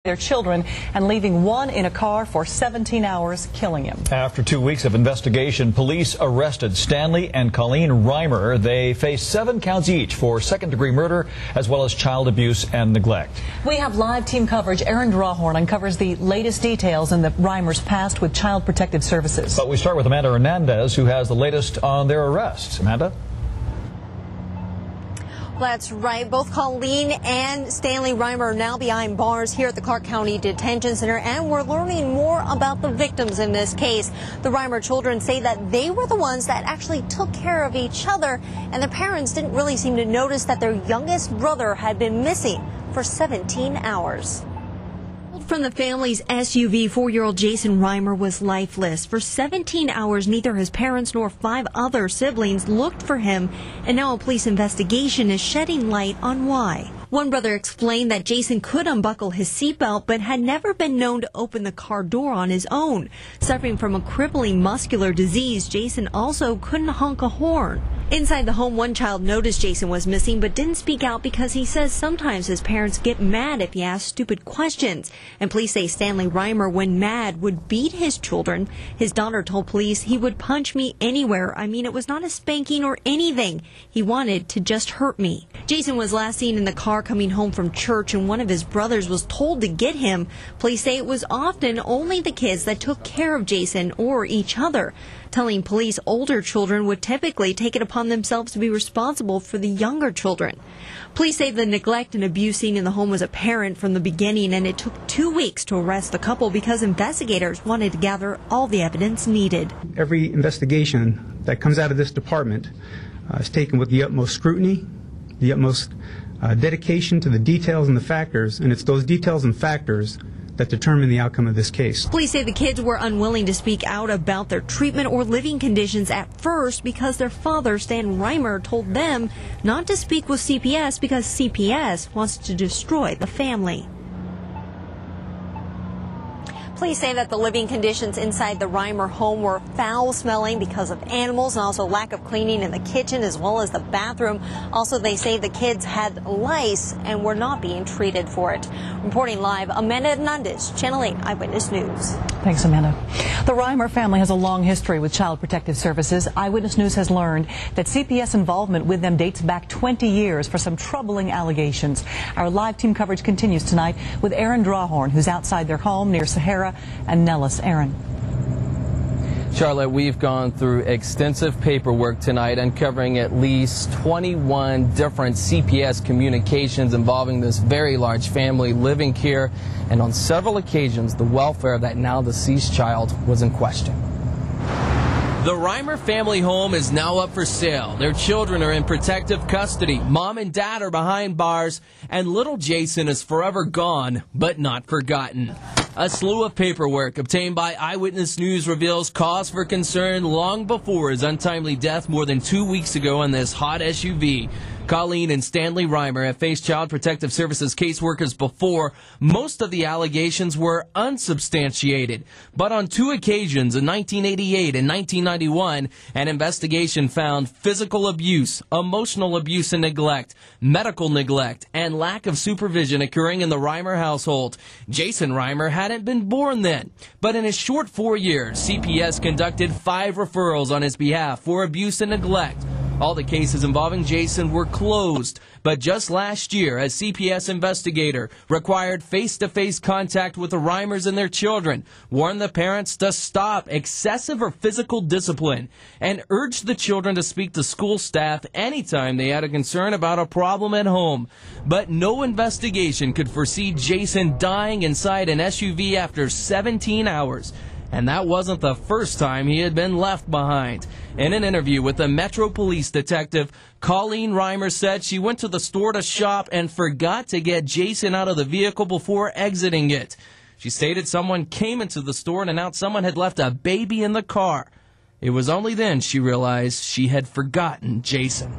their children and leaving one in a car for 17 hours, killing him. After 2 weeks of investigation, police arrested Stanley and Colleen Reimer. They face 7 counts each for second-degree murder as well as child abuse and neglect. We have live team coverage. Aaron Drawhorn uncovers the latest details in the Reimers' past with Child Protective Services. But we start with Amanda Hernandez, who has the latest on their arrests. Amanda? That's right. Both Colleen and Stanley Reimer are now behind bars here at the Clark County Detention Center, and we're learning more about the victims in this case. The Reimer children say that they were the ones that actually took care of each other, and their parents didn't really seem to notice that their youngest brother had been missing for 17 hours. From the family's SUV, 4-year-old Jason Reimer was lifeless. For 17 hours, neither his parents nor 5 other siblings looked for him, and now a police investigation is shedding light on why. One brother explained that Jason could unbuckle his seatbelt, but had never been known to open the car door on his own. Suffering from a crippling muscular disease, Jason also couldn't honk a horn. Inside the home, one child noticed Jason was missing but didn't speak out because he says sometimes his parents get mad if he asks stupid questions. And police say Stanley Reimer, when mad, would beat his children. His daughter told police, "He would punch me anywhere. I mean, it was not a spanking or anything. He wanted to just hurt me." Jason was last seen in the car coming home from church, and one of his brothers was told to get him. Police say it was often only the kids that took care of Jason or each other, telling police older children would typically take it upon themselves to be responsible for the younger children. Police say the neglect and abuse seen in the home was apparent from the beginning, and it took 2 weeks to arrest the couple because investigators wanted to gather all the evidence needed. Every investigation that comes out of this department is taken with the utmost scrutiny, the utmost dedication to the details and the factors, and it's those details and factors that determine the outcome of this case. Police say the kids were unwilling to speak out about their treatment or living conditions at first because their father, Stan Reimer, told them not to speak with CPS because CPS wants to destroy the family. Police say that the living conditions inside the Reimer home were foul-smelling because of animals and also lack of cleaning in the kitchen as well as the bathroom. Also, they say the kids had lice and were not being treated for it. Reporting live, Amanda Hernandez, Channel 8 Eyewitness News. Thanks, Amanda. The Reimer family has a long history with Child Protective Services. Eyewitness News has learned that CPS involvement with them dates back 20 years for some troubling allegations. Our live team coverage continues tonight with Aaron Drawhorn, who's outside their home near Sahara and Nellis. Aaron. Charlotte, we've gone through extensive paperwork tonight, uncovering at least 21 different CPS communications involving this very large family living here, and on several occasions the welfare of that now deceased child was in question. The Reimer family home is now up for sale. Their children are in protective custody. Mom and dad are behind bars, and little Jason is forever gone, but not forgotten. A slew of paperwork obtained by Eyewitness News reveals cause for concern long before his untimely death more than 2 weeks ago in this hot SUV. Colleen and Stanley Reimer have faced Child Protective Services caseworkers before. Most of the allegations were unsubstantiated. But on 2 occasions, in 1988 and 1991, an investigation found physical abuse, emotional abuse and neglect, medical neglect, and lack of supervision occurring in the Reimer household. Jason Reimer hadn't been born then. But in his short 4 years, CPS conducted 5 referrals on his behalf for abuse and neglect. All the cases involving Jason were closed, but just last year, a CPS investigator required face-to-face contact with the Reimers and their children, warned the parents to stop excessive or physical discipline, and urged the children to speak to school staff anytime they had a concern about a problem at home. But no investigation could foresee Jason dying inside an SUV after 17 hours. And that wasn't the first time he had been left behind. In an interview with a Metro Police detective, Colleen Reimer said she went to the store to shop and forgot to get Jason out of the vehicle before exiting it. She stated someone came into the store and announced someone had left a baby in the car. It was only then she realized she had forgotten Jason.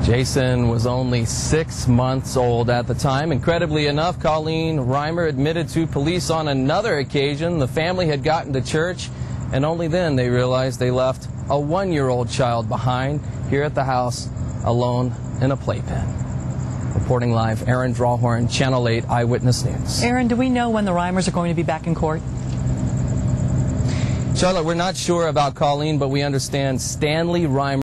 Jason was only 6 months old at the time. Incredibly enough, Colleen Reimer admitted to police on another occasion the family had gotten to church, and only then they realized they left a 1-year-old child behind here at the house alone in a playpen. Reporting live, Aaron Drawhorn, Channel 8 Eyewitness News. Aaron, do we know when the Reimers are going to be back in court? Charlotte, we're not sure about Colleen, but we understand Stanley Reimer